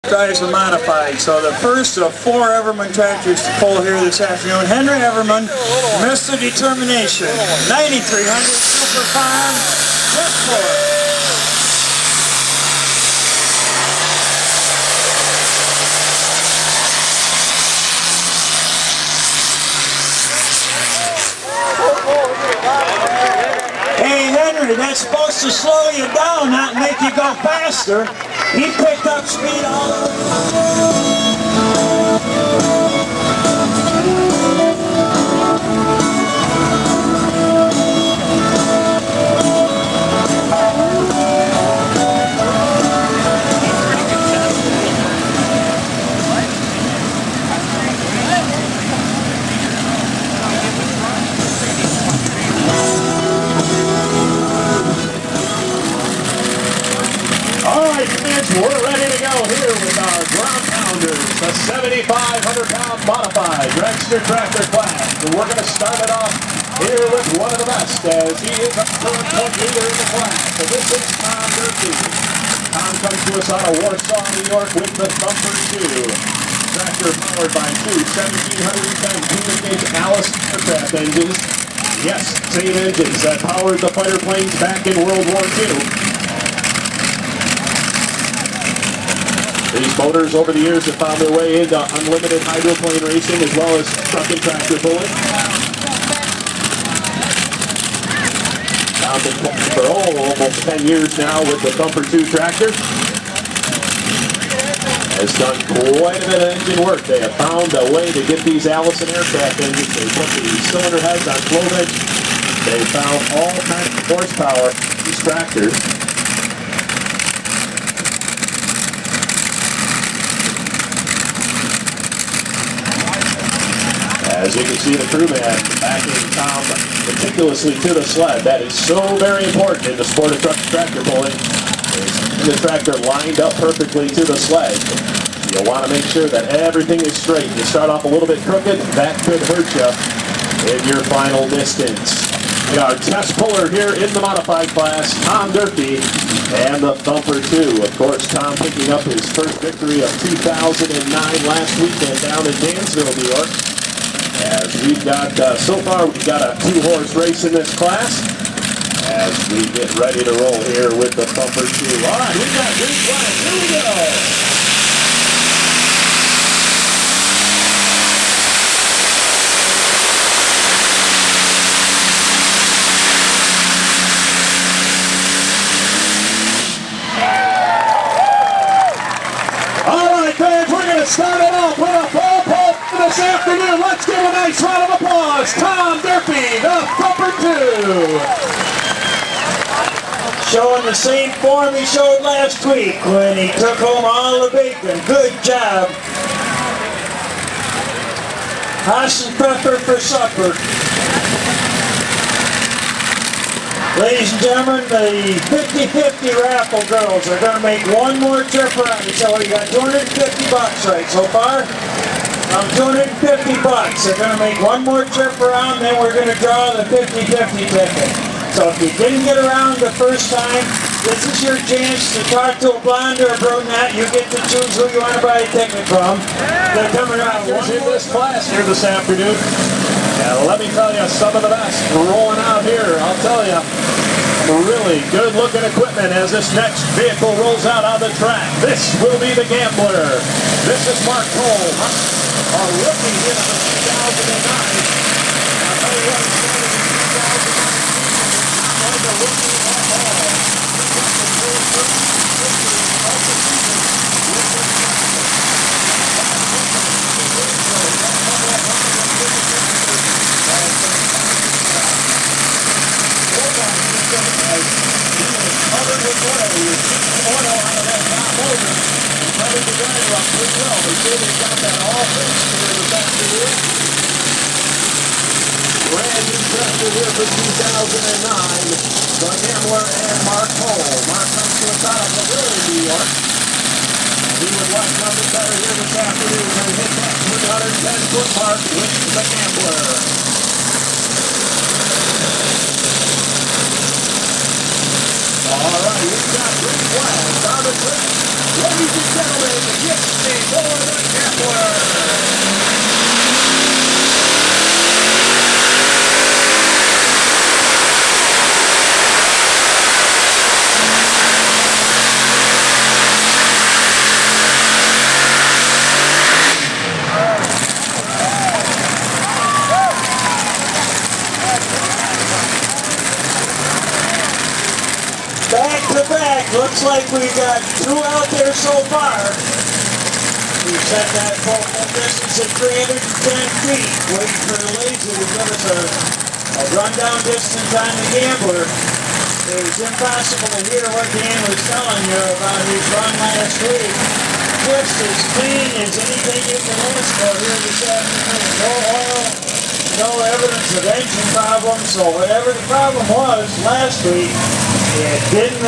Drives are modified. So the first of 4 Everman tractors to pull here this afternoon. Henry Everman, Mr. Determination, 9300 Super Farm, just for. Hey Henry, that's supposed to slow you down, not make you go faster. He picked up speed all the way. We're ready to go here with our ground pounders, the 7,500-pound modified dragster tractor class. And we're going to start it off here with one of the best, as he is a current point leader in the class. So this is Tom Durkee. Tom comes to us out of Warsaw, New York with the Thumper 2. Tractor powered by two 1,710 cubic gauge Allison AirCraft engines. Yes, same engines that powered the fighter planes back in World War II. These motors over the years have found their way into unlimited hydroplane racing as well as truck and tractor pulling. I've been pulling for almost 10 years now with the Thumper 2 tractor. Has done quite a bit of engine work. They have found a way to get these Allison AirCraft engines. They put the cylinder heads on flow bench. They found all kinds of horsepower in these tractors. As you can see, the crewman backing Tom meticulously to the sled. That is so very important in the sport of tractor pulling. The tractor lined up perfectly to the sled. You'll want to make sure that everything is straight. You start off a little bit crooked, that could hurt you in your final distance. Our test puller here in the modified class, Tom Durkee, and the Thumper 2. Of course, Tom picking up his first victory of 2009 last weekend down in Dansville, New York. As we've got, so far we've got a 2-horse race in this class as we get ready to roll here with the Thumper 2. All right, we've got green flag. Here we go. All right, fans, we're going to start it off with a full pull this afternoon. Let's give a nice round of applause. Tom Durkee, the Thumper 2. Showing the same form he showed last week when he took home all the bacon. Good job. Haas and pepper for supper. Ladies and gentlemen, the 50-50 raffle girls are going to make one more trip around. So you got $250 right so far. $250. They're going to make one more trip around, then we're going to draw the 50-50 ticket. So if you didn't get around the first time, this is your chance to talk to a blonde or a brunette. You get to choose who you want to buy a ticket from. They're coming around in this class here this afternoon. And let me tell you, some of the best rolling out here. I'll tell you, really good looking equipment as this next vehicle rolls out on the track. This will be the Gambler. This is Mark Cole, a rookie here in 2009. I'll tell you what, he started in 2009. Was a rookie at all. He got the full first victory of the season with this covered with oil. He was getting oil out of that top motor and covered the grinder up pretty well. They say they got that all fixed here this afternoon. Brand new tractor here for 2009. The Gambler and Mark Cole. Mark comes to us out of Laverne, New York. And he would like nothing better here this afternoon than hit that 310-foot mark with the Gambler. All right, we've got green flags on the track. Ladies and gentlemen, get like we got two out there so far. We set that full distance at 310 feet, waiting for the laser to give us a rundown distance on the gambler. It was impossible to hear what Dan was telling you about his run last week. Just as clean as anything you can ask for here this afternoon. No oil, no evidence of engine problems, so whatever the problem was last week, it didn't